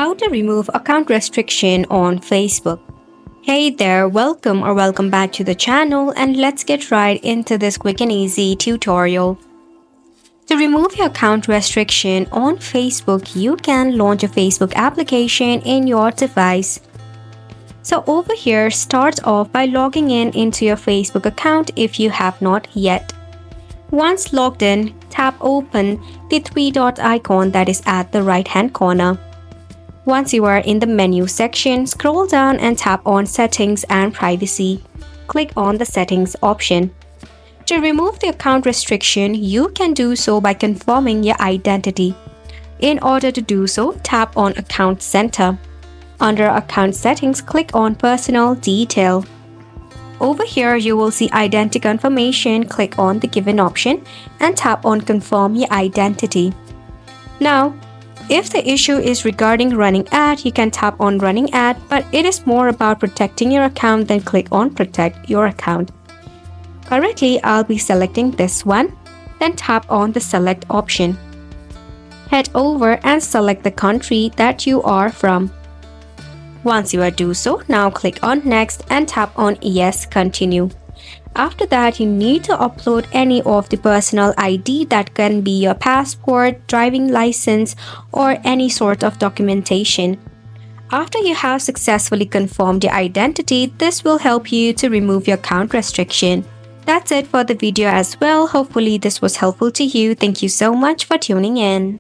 How to remove account restriction on Facebook. Hey there, welcome back to the channel, and let's get right into this quick and easy tutorial. To remove your account restriction on Facebook, you can launch a Facebook application in your device. So over here, start off by logging in into your Facebook account if you have not yet. Once logged in, tap open the three-dot icon that is at the right-hand corner. Once you are in the menu section, scroll down and tap on Settings and Privacy. Click on the Settings option. To remove the account restriction, you can do so by confirming your identity. In order to do so, tap on Account Center. Under Account Settings, click on Personal Detail. Over here, you will see Identity Confirmation. Click on the given option and tap on Confirm your identity. Now, if the issue is regarding running ad, you can tap on running ad, but it is more about protecting your account, then click on protect your account. Currently, I'll be selecting this one, then tap on the select option. Head over and select the country that you are from. Once you do so, now click on next and tap on yes, continue. After that, you need to upload any of the personal ID that can be your passport, driving license, or any sort of documentation. After you have successfully confirmed your identity, this will help you to remove your account restriction. That's it for the video as well. Hopefully this was helpful to you. Thank you so much for tuning in.